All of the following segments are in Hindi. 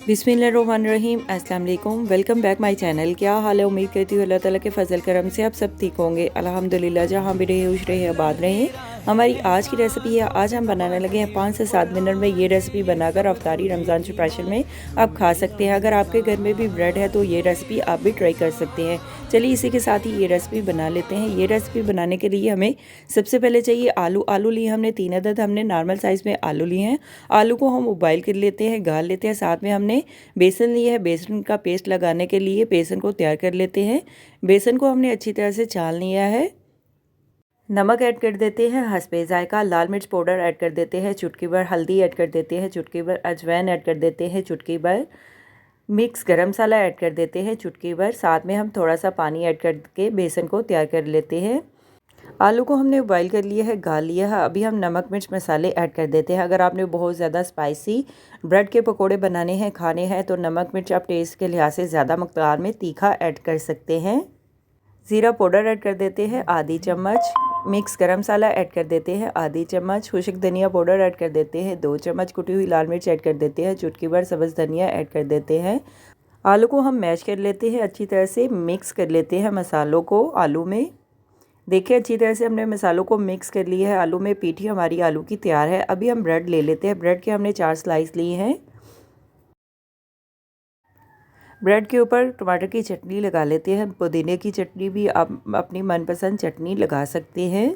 बिस्मिल्लाहिर्रहमानिर्रहीम। अस्सलाम वालेकुम। Welcome back my channel. क्या हाल है? उम्मीद करती हूँ अल्लाह ताला के फजल करम से आप सब ठीक होंगे। अल्हम्दुलिल्लाह, जहाँ भी रहे खुश रहे आबाद रहें। हमारी आज की रेसिपी है, आज हम बनाने लगे हैं 5 से 7 मिनट में ये रेसिपी बनाकर अफ्तारी रमज़ान स्पेशल में आप खा सकते हैं। अगर आपके घर में भी ब्रेड है तो ये रेसिपी आप भी ट्राई कर सकते हैं। चलिए इसी के साथ ही ये रेसिपी बना लेते हैं। ये रेसिपी बनाने के लिए हमें सबसे पहले चाहिए आलू लिए हमने 3 अदद, हमने नॉर्मल साइज़ में आलू लिए हैं। आलू को हम उबाइल कर लेते हैं, गाल लेते हैं। साथ में हमने बेसन लिया है, बेसन का पेस्ट लगाने के लिए बेसन को तैयार कर लेते हैं। बेसन को हमने अच्छी तरह से छान लिया है। नमक ऐड कर देते हैं हस्बे ज़ायका, लाल मिर्च पाउडर ऐड कर देते हैं, चुटकी भर हल्दी ऐड कर देते हैं, चुटकी भर अजवाइन ऐड कर देते हैं, चुटकी भर मिक्स गरम मसाला ऐड कर देते हैं, चुटकी भर। साथ में हम थोड़ा सा पानी ऐड करके बेसन को तैयार कर लेते हैं। आलू को हमने बॉईल कर लिया है, गाल लिया है। अभी हम नमक मिर्च मसाले ऐड कर देते हैं। अगर आपने बहुत ज़्यादा स्पाइसी ब्रेड के पकोड़े बनाने हैं, खाने हैं, तो नमक मिर्च आप टेस्ट के लिहाज से ज़्यादा मकदार में तीखा ऐड कर सकते हैं। ज़ीरा पाउडर ऐड कर देते हैं आधी चम्मच, मिक्स गरम मसाला ऐड कर देते हैं आधी चम्मच, खुश्क धनिया पाउडर ऐड कर देते हैं 2 चम्मच, कुटी हुई लाल मिर्च ऐड कर देते हैं, चुटकी भर सब्ज़ धनिया ऐड कर देते हैं। आलू को हम मैश कर लेते हैं, अच्छी तरह से मिक्स कर लेते हैं मसालों को आलू में। देखिए अच्छी तरह से हमने मसालों को मिक्स कर लिया है आलू में। पीठी हमारी आलू की तैयार है। अभी हम ब्रेड ले लेते हैं। ब्रेड के हमने 4 स्लाइस लिए हैं। ब्रेड के ऊपर टमाटर की चटनी लगा लेते हैं। पुदीने की चटनी भी आप अपनी मनपसंद चटनी लगा सकते हैं।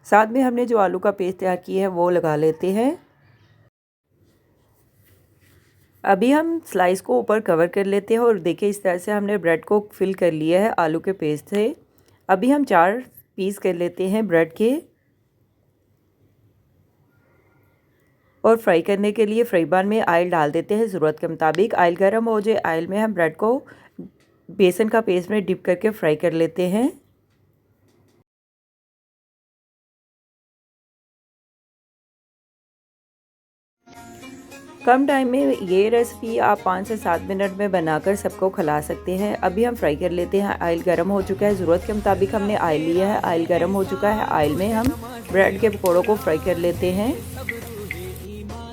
साथ में हमने जो आलू का पेस्ट तैयार किया है वो लगा लेते हैं। अभी हम स्लाइस को ऊपर कवर कर लेते हैं और देखिए इस तरह से हमने ब्रेड को फिल कर लिया है आलू के पेस्ट से। अभी हम 4 पीस कर लेते हैं ब्रेड के और फ्राई करने के लिए फ्राई पैन में ऑयल डाल देते हैं ज़रूरत के मुताबिक। ऑयल गर्म हो जाए, ऑयल में हम ब्रेड को बेसन का पेस्ट में डिप करके फ्राई कर लेते हैं। कम टाइम में ये रेसिपी आप 5 से 7 मिनट में बनाकर सबको खिला सकते हैं। अभी हम फ्राई कर लेते हैं। ऑयल गर्म हो चुका है, ज़रूरत के मुताबिक हमने ऑयल लिया है। ऑयल गर्म हो चुका है, ऑयल में हम ब्रेड के पकौड़ों को फ्राई कर लेते हैं।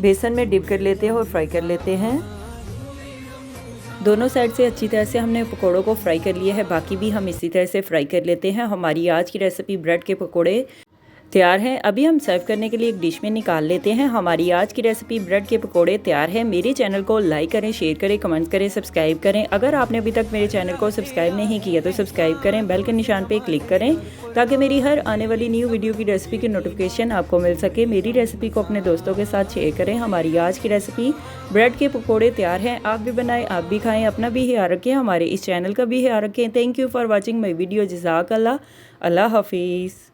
बेसन में डिप कर लेते हैं और फ्राई कर लेते हैं। दोनों साइड से अच्छी तरह से हमने पकौड़ों को फ्राई कर लिया है, बाकी भी हम इसी तरह से फ्राई कर लेते हैं। हमारी आज की रेसिपी ब्रेड के पकौड़े तैयार है। अभी हम सर्व करने के लिए एक डिश में निकाल लेते हैं। हमारी आज की रेसिपी ब्रेड के पकोड़े तैयार है। मेरे चैनल को लाइक करें, शेयर करें, कमेंट करें, सब्सक्राइब करें। अगर आपने अभी तक मेरे चैनल को सब्सक्राइब नहीं किया तो सब्सक्राइब करें, बेल के निशान पे क्लिक करें ताकि मेरी हर आने वाली न्यू वीडियो की रेसिपी की नोटिफिकेशन आपको मिल सके। मेरी रेसिपी को अपने दोस्तों के साथ शेयर करें। हमारी आज की रेसिपी ब्रेड के पकौड़े तैयार हैं। आप भी बनाएं, आप भी खाएँ, अपना भी ख्याल रखें, हमारे इस चैनल का भी ख्याल रखें। Thank you for watching my video. जज़ाकल्लाह। अल्लाह हाफिज़।